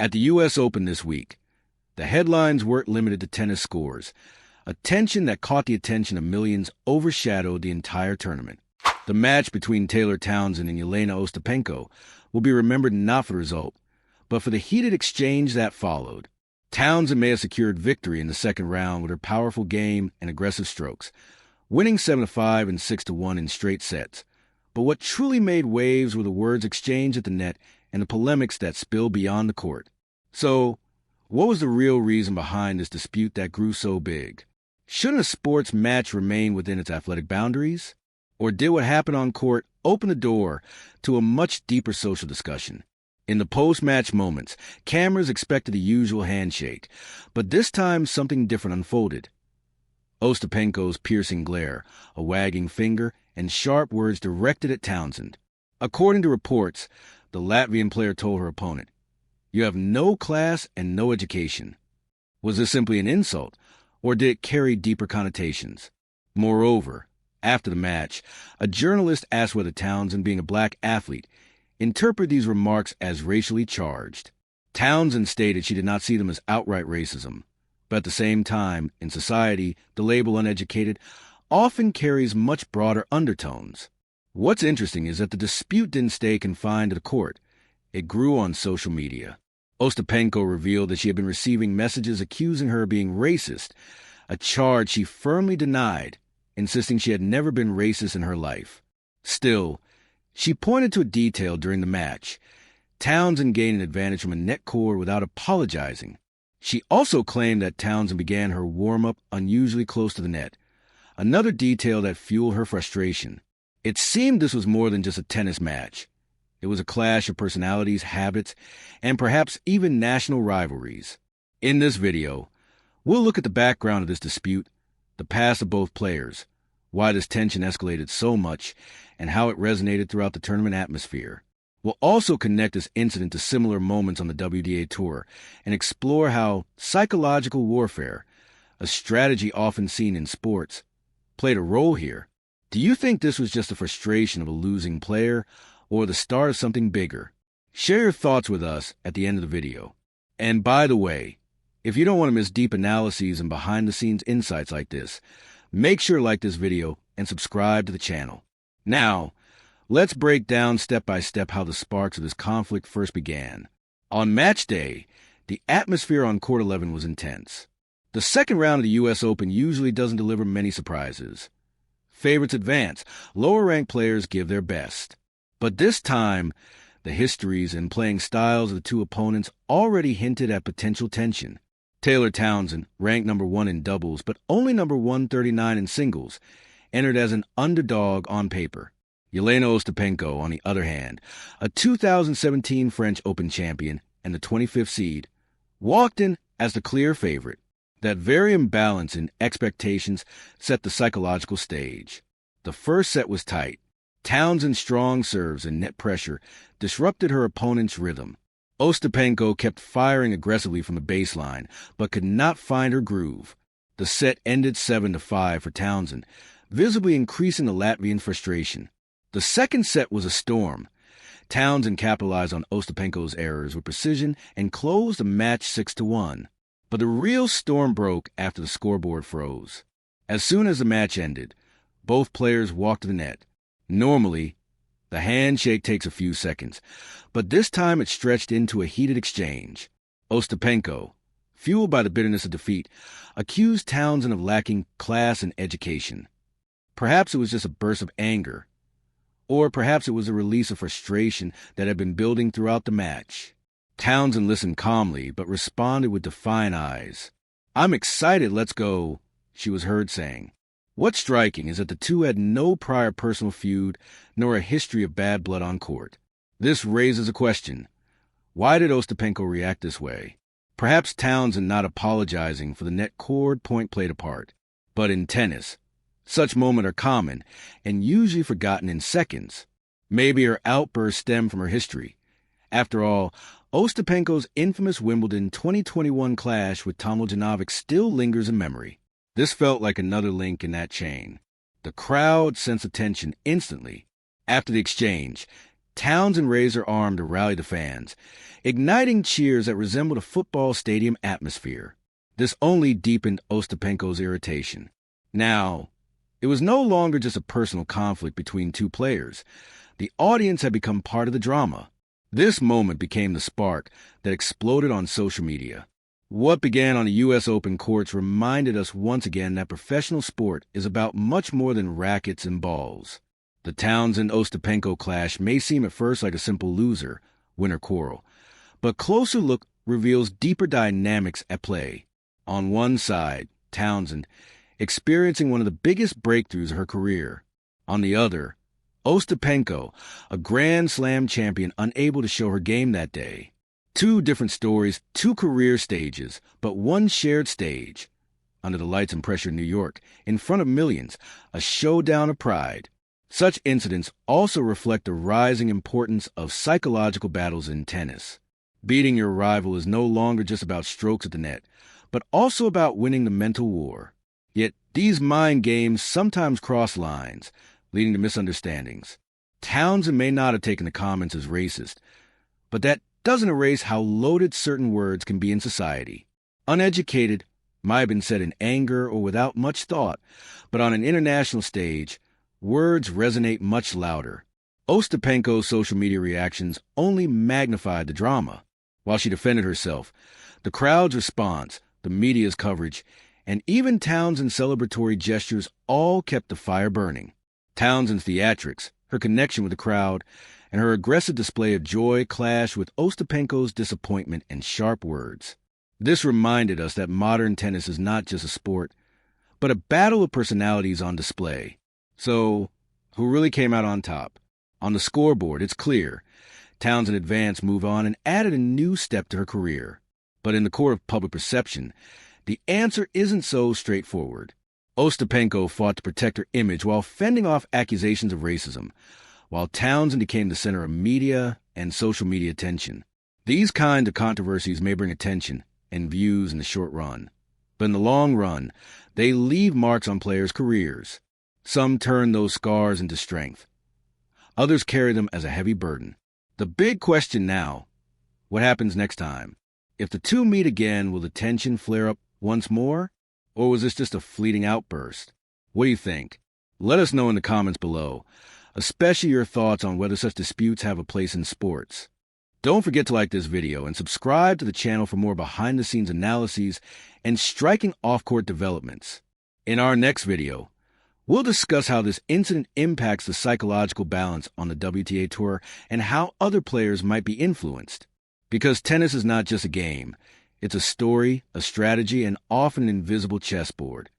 At the U.S. Open this week, the headlines weren't limited to tennis scores. A tension that caught the attention of millions overshadowed the entire tournament. The match between Taylor Townsend and Jelena Ostapenko will be remembered not for the result, but for the heated exchange that followed. Townsend may have secured victory in the second round with her powerful game and aggressive strokes, winning 7-5 and 6-1 in straight sets. But what truly made waves were the words exchanged at the net and the polemics that spilled beyond the court. So, what was the real reason behind this dispute that grew so big? Shouldn't a sports match remain within its athletic boundaries? Or did what happened on court open the door to a much deeper social discussion? In the post-match moments, cameras expected the usual handshake, but this time something different unfolded. Ostapenko's piercing glare, a wagging finger, and sharp words directed at Townsend. According to reports, the Latvian player told her opponent, "You have no class and no education." Was this simply an insult, or did it carry deeper connotations? Moreover, after the match, a journalist asked whether Townsend, being a black athlete, interpreted these remarks as racially charged. Townsend stated she did not see them as outright racism, but at the same time, in society, the label uneducated often carries much broader undertones. What's interesting is that the dispute didn't stay confined to the court. It grew on social media. Ostapenko revealed that she had been receiving messages accusing her of being racist, a charge she firmly denied, insisting she had never been racist in her life. Still, she pointed to a detail during the match. Townsend gained an advantage from a net cord without apologizing. She also claimed that Townsend began her warm-up unusually close to the net, another detail that fueled her frustration. It seemed this was more than just a tennis match. It was a clash of personalities, habits, and perhaps even national rivalries. In this video, we'll look at the background of this dispute, the past of both players, why this tension escalated so much, and how it resonated throughout the tournament atmosphere. We'll also connect this incident to similar moments on the WTA Tour and explore how psychological warfare, a strategy often seen in sports, played a role here. Do you think this was just the frustration of a losing player or the start of something bigger? Share your thoughts with us at the end of the video. And by the way, if you don't want to miss deep analyses and behind-the-scenes insights like this, make sure to like this video and subscribe to the channel. Now, let's break down step by step how the sparks of this conflict first began. On match day, the atmosphere on Court 11 was intense. The second round of the U.S. Open usually doesn't deliver many surprises. Favorites advance, lower-ranked players give their best. But this time, the histories and playing styles of the two opponents already hinted at potential tension. Taylor Townsend, ranked number 1 in doubles but only number 139 in singles, entered as an underdog on paper. Jelena Ostapenko, on the other hand, a 2017 French Open champion and the 25th seed, walked in as the clear favorite. That very imbalance in expectations set the psychological stage. The first set was tight. Townsend's strong serves and net pressure disrupted her opponent's rhythm. Ostapenko kept firing aggressively from the baseline, but could not find her groove. The set ended 7-5 for Townsend, visibly increasing the Latvian frustration. The second set was a storm. Townsend capitalized on Ostapenko's errors with precision and closed the match 6-1. But the real storm broke after the scoreboard froze. As soon as the match ended, both players walked to the net. Normally, the handshake takes a few seconds, but this time it stretched into a heated exchange. Ostapenko, fueled by the bitterness of defeat, accused Townsend of lacking class and education. Perhaps it was just a burst of anger, or perhaps it was a release of frustration that had been building throughout the match. Townsend listened calmly, but responded with defiant eyes. "I'm excited, let's go," she was heard saying. What's striking is that the two had no prior personal feud, nor a history of bad blood on court. This raises a question. Why did Ostapenko react this way? Perhaps Townsend not apologizing for the net cord point played a part. But in tennis, such moments are common and usually forgotten in seconds. Maybe her outburst stemmed from her history. After all, Ostapenko's infamous Wimbledon 2021 clash with Tomljanovic still lingers in memory. This felt like another link in that chain. The crowd sensed the tension instantly. After the exchange, Townsend raised her arm to rally the fans, igniting cheers that resembled a football stadium atmosphere. This only deepened Ostapenko's irritation. Now, it was no longer just a personal conflict between two players. The audience had become part of the drama. This moment became the spark that exploded on social media. What began on the U.S. Open courts reminded us once again that professional sport is about much more than rackets and balls. The Townsend-Ostapenko clash may seem at first like a simple loser-winner quarrel, but closer look reveals deeper dynamics at play. On one side, Townsend, experiencing one of the biggest breakthroughs of her career. On the other, Ostapenko, a Grand Slam champion unable to show her game that day. Two different stories, two career stages, but one shared stage. Under the lights and pressure in New York, in front of millions, a showdown of pride. Such incidents also reflect the rising importance of psychological battles in tennis. Beating your rival is no longer just about strokes at the net, but also about winning the mental war. Yet these mind games sometimes cross lines, leading to misunderstandings. Townsend may not have taken the comments as racist, but that doesn't erase how loaded certain words can be in society. Uneducated might have been said in anger or without much thought, but on an international stage, words resonate much louder. Ostapenko's social media reactions only magnified the drama. While she defended herself, the crowd's response, the media's coverage, and even Townsend's celebratory gestures all kept the fire burning. Townsend's theatrics, her connection with the crowd, and her aggressive display of joy clashed with Ostapenko's disappointment and sharp words. This reminded us that modern tennis is not just a sport, but a battle of personalities on display. So, who really came out on top? On the scoreboard, it's clear. Townsend advanced, moved on, and added a new step to her career. But in the court of public perception, the answer isn't so straightforward. Ostapenko fought to protect her image while fending off accusations of racism, while Townsend became the center of media and social media attention. These kinds of controversies may bring attention and views in the short run, but in the long run, they leave marks on players' careers. Some turn those scars into strength. Others carry them as a heavy burden. The big question now, what happens next time? If the two meet again, will the tension flare up once more? Or was this just a fleeting outburst? What do you think? Let us know in the comments below, especially your thoughts on whether such disputes have a place in sports. Don't forget to like this video and subscribe to the channel for more behind-the-scenes analyses and striking off-court developments. In our next video, we'll discuss how this incident impacts the psychological balance on the WTA Tour and how other players might be influenced. Because tennis is not just a game. It's a story, a strategy, and often an invisible chessboard.